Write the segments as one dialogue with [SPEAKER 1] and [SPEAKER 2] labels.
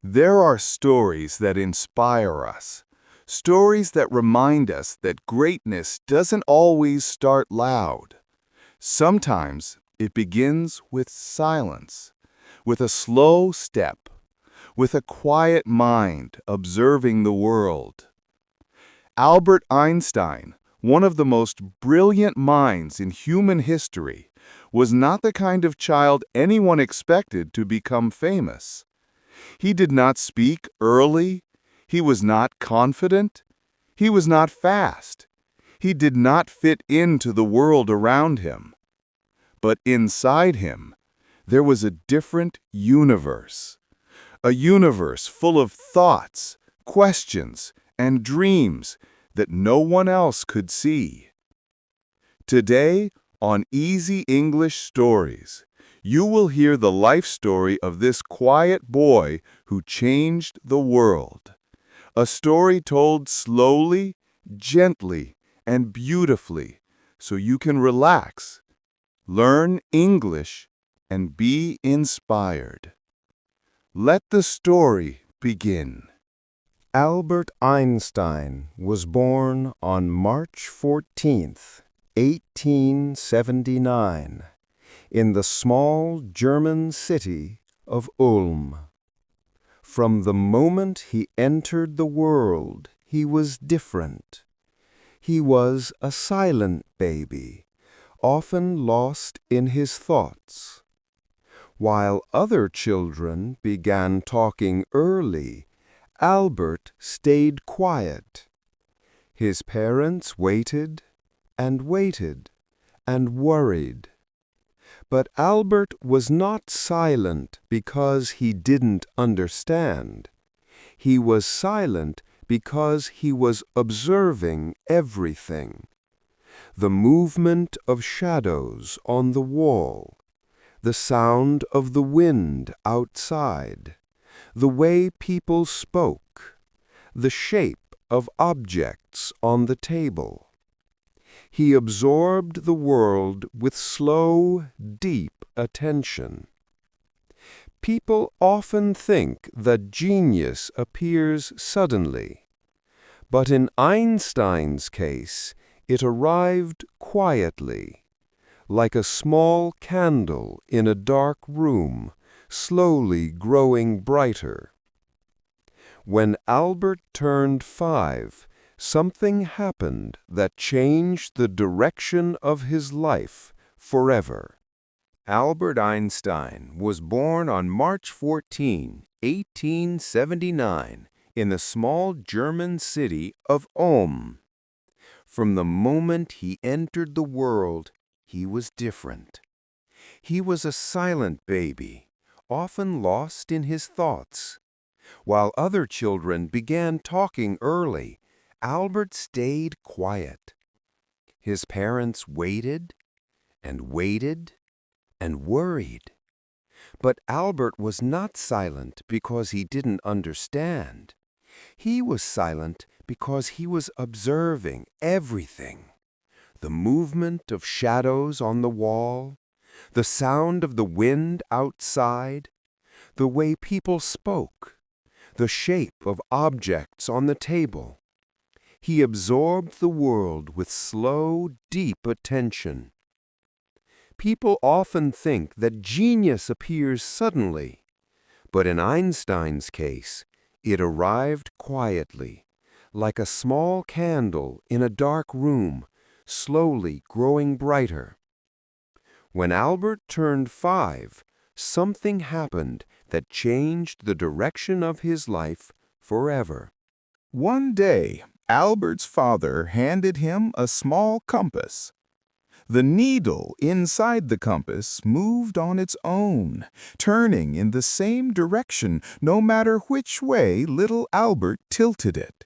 [SPEAKER 1] There are stories that inspire us, stories that remind us that greatness doesn't always start loud. Sometimes it begins with silence, with a slow step, with a quiet mind observing the world. Albert Einstein, one of the most brilliant minds in human history, was not the kind of child anyone expected to become famous. He did not speak early. He was not confident. He was not fast. He did not fit into the world around him. But inside him, there was a different universe. A universe full of thoughts, questions, and dreams that no one else could see. Today, on Easy English Stories, you will hear the life story of this quiet boy who changed the world. A story told slowly, gently, and beautifully, so you can relax, learn English, and be inspired. Let the story begin.
[SPEAKER 2] Albert Einstein was born on March 14th, 1879, in the small German city of Ulm. From the moment he entered the world, he was different. He was a silent baby, often lost in his thoughts. While other children began talking early, Albert stayed quiet. His parents waited and waited and worried. But Albert was not silent because he didn't understand. He was silent because he was observing everything. The movement of shadows on the wall, the sound of the wind outside, the way people spoke, the shape of objects on the table. He absorbed the world with slow, deep attention. People often think that genius appears suddenly, but in Einstein's case, it arrived quietly, like a small candle in a dark room, slowly growing brighter. When Albert turned 5, something happened that changed the direction of his life forever.
[SPEAKER 3] Albert Einstein was born on March 14, 1879, in the small German city of Ulm. From the moment he entered the world, he was different. He was a silent baby, often lost in his thoughts. While other children began talking early, Albert stayed quiet. His parents waited and waited and worried. But Albert was not silent because he didn't understand. He was silent because he was observing everything. The movement of shadows on the wall, the sound of the wind outside, the way people spoke, the shape of objects on the table. He absorbed the world with slow, deep attention. People often think that genius appears suddenly, but in Einstein's case, it arrived quietly, like a small candle in a dark room, slowly growing brighter. When Albert turned 5, something happened that changed the direction of his life forever.
[SPEAKER 1] One day, Albert's father handed him a small compass. The needle inside the compass moved on its own, turning in the same direction no matter which way little Albert tilted it.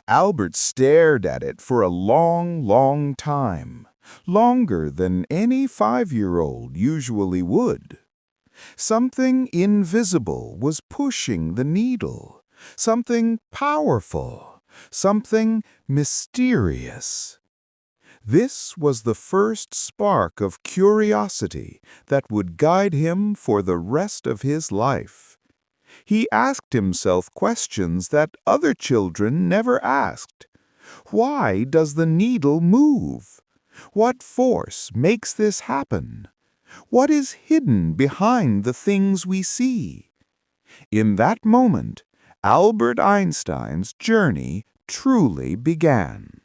[SPEAKER 1] Albert stared at it for a long, long time, longer than any 5-year-old usually would. Something invisible was pushing the needle, something powerful, something mysterious. This was the first spark of curiosity that would guide him for the rest of his life. He asked himself questions that other children never asked. Why does the needle move? What force makes this happen? What is hidden behind the things we see? In that moment, Albert Einstein's journey truly began.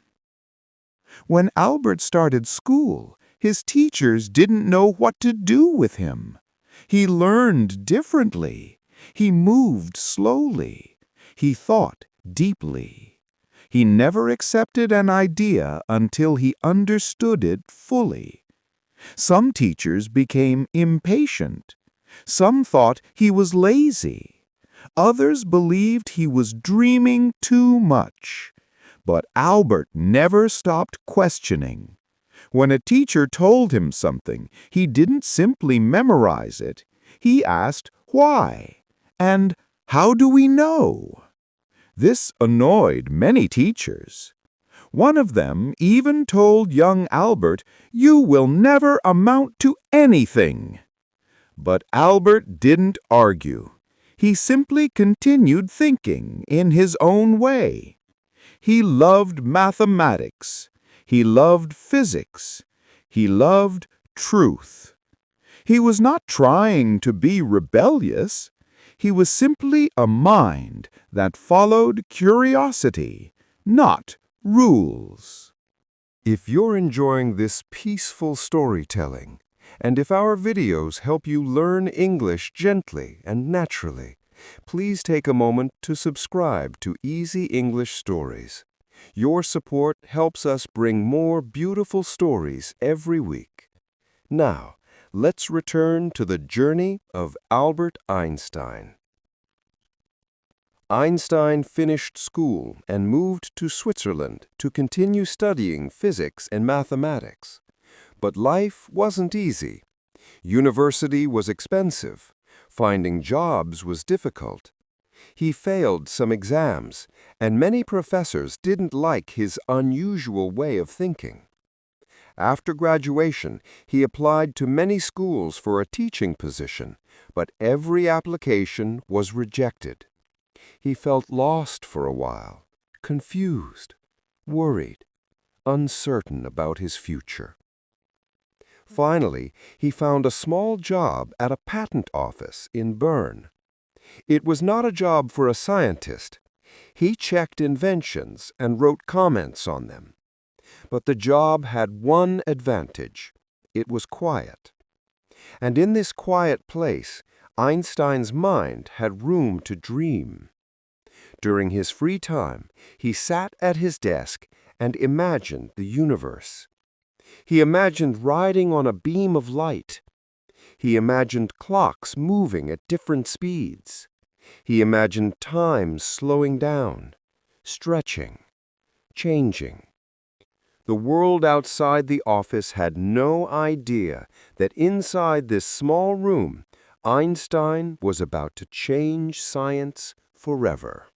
[SPEAKER 1] When Albert started school, his teachers didn't know what to do with him. He learned differently. He moved slowly. He thought deeply. He never accepted an idea until he understood it fully. Some teachers became impatient. Some thought he was lazy. Others believed he was dreaming too much. But Albert never stopped questioning. When a teacher told him something, he didn't simply memorize it. He asked why and how do we know? This annoyed many teachers. One of them even told young Albert, "You will never amount to anything." But Albert didn't argue. He simply continued thinking in his own way. He loved mathematics. He loved physics. He loved truth. He was not trying to be rebellious. He was simply a mind that followed curiosity, not rules.
[SPEAKER 2] If you're enjoying this peaceful storytelling, and if our videos help you learn English gently and naturally, please take a moment to subscribe to Easy English Stories. Your support helps us bring more beautiful stories every week. Now, let's return to the journey of Albert Einstein. Einstein finished school and moved to Switzerland to continue studying physics and mathematics. But life wasn't easy. University was expensive. Finding jobs was difficult. He failed some exams, and many professors didn't like his unusual way of thinking. After graduation, he applied to many schools for a teaching position, but every application was rejected. He felt lost for a while, confused, worried, uncertain about his future. Finally, he found a small job at a patent office in Bern. It was not a job for a scientist. He checked inventions and wrote comments on them. But the job had one advantage. It was quiet. And in this quiet place, Einstein's mind had room to dream. During his free time, he sat at his desk and imagined the universe. He imagined riding on a beam of light. He imagined clocks moving at different speeds. He imagined time slowing down, stretching, changing. The world outside the office had no idea that inside this small room, Einstein was about to change science forever.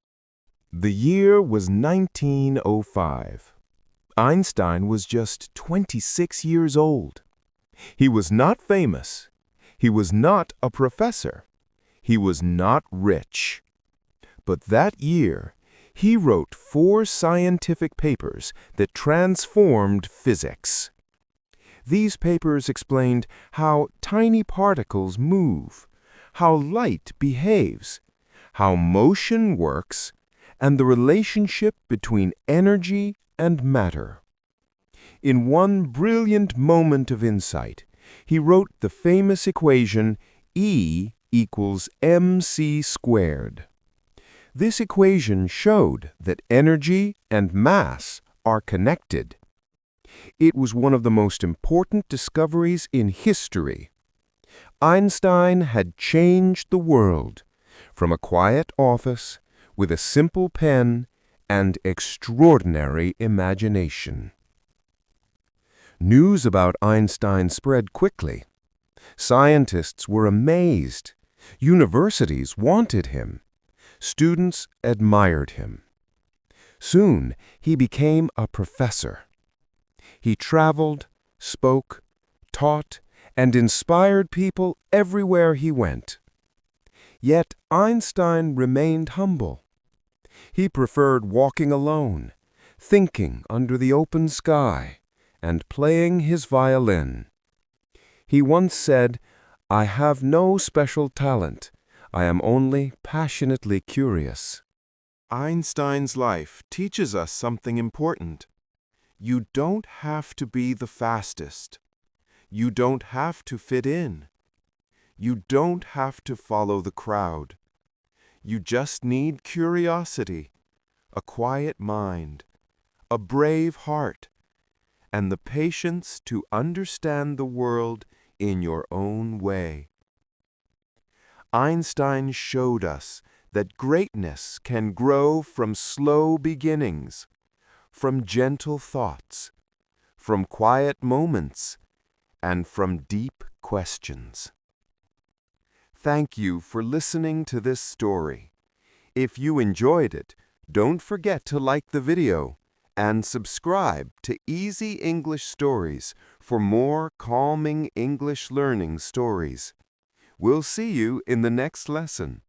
[SPEAKER 1] The year was 1905. Einstein was just 26 years old. He was not famous. He was not a professor. He was not rich. But that year, he wrote 4 scientific papers that transformed physics. These papers explained how tiny particles move, how light behaves, how motion works, and the relationship between energy and matter. In one brilliant moment of insight, he wrote the famous equation E equals mc squared. This equation showed that energy and mass are connected. It was one of the most important discoveries in history. Einstein had changed the world from a quiet office with a simple pen and extraordinary imagination. News about Einstein spread quickly. Scientists were amazed. Universities wanted him. Students admired him. Soon, he became a professor. He traveled, spoke, taught, and inspired people everywhere he went.
[SPEAKER 2] Yet Einstein remained humble. He preferred walking alone, thinking under the open sky, and playing his violin. He once said, "I have no special talent. I am only passionately curious."
[SPEAKER 3] Einstein's life teaches us something important. You don't have to be the fastest. You don't have to fit in. You don't have to follow the crowd. You just need curiosity, a quiet mind, a brave heart, and the patience to understand the world in your own way. Einstein showed us that greatness can grow from slow beginnings, from gentle thoughts, from quiet moments, and from deep questions. Thank you for listening to this story. If you enjoyed it, don't forget to like the video and subscribe to Easy English Stories for more calming English learning stories. We'll see you in the next lesson.